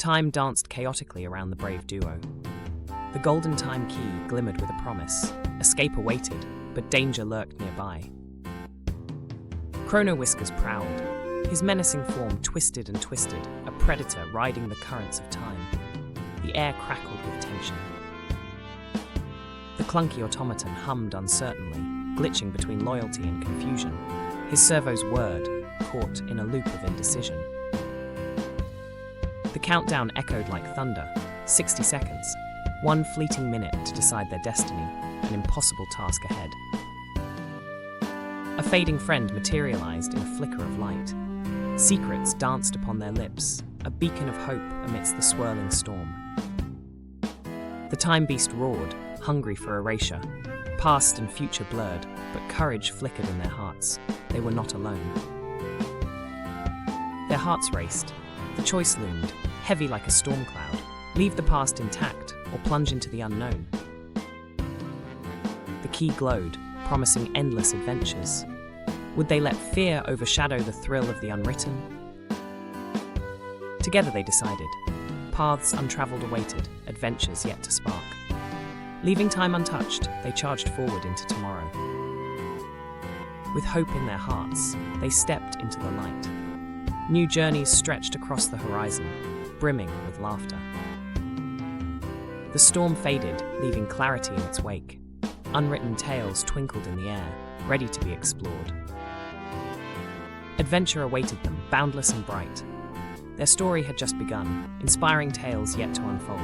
Time danced chaotically around the brave duo. The golden time key glimmered with a promise. Escape awaited, but danger lurked nearby. Chrono-Whiskers prowled, his menacing form twisted and twisted, a predator riding the currents of time. The air crackled with tension. The clunky automaton hummed uncertainly, glitching between loyalty and confusion, his servos whirred, caught in a loop of indecision. The countdown echoed like thunder, 60 seconds, one fleeting minute to decide their destiny, an impossible task ahead. A fading friend materialized in a flicker of light. Secrets danced upon their lips, a beacon of hope amidst the swirling storm. The time beast roared, hungry for erasure. Past and future blurred, but courage flickered in their hearts. They were not alone. Their hearts raced. The choice loomed, heavy like a storm cloud. Leave the past intact or plunge into the unknown. The key glowed, promising endless adventures. Would they let fear overshadow the thrill of the unwritten? Together they decided. Paths untraveled awaited, adventures yet to spark. Leaving time untouched, they charged forward into tomorrow. With hope in their hearts, they stepped into the light. New journeys stretched across the horizon, brimming with laughter. The storm faded, leaving clarity in its wake. Unwritten tales twinkled in the air, ready to be explored. Adventure awaited them, boundless and bright. Their story had just begun, inspiring tales yet to unfold.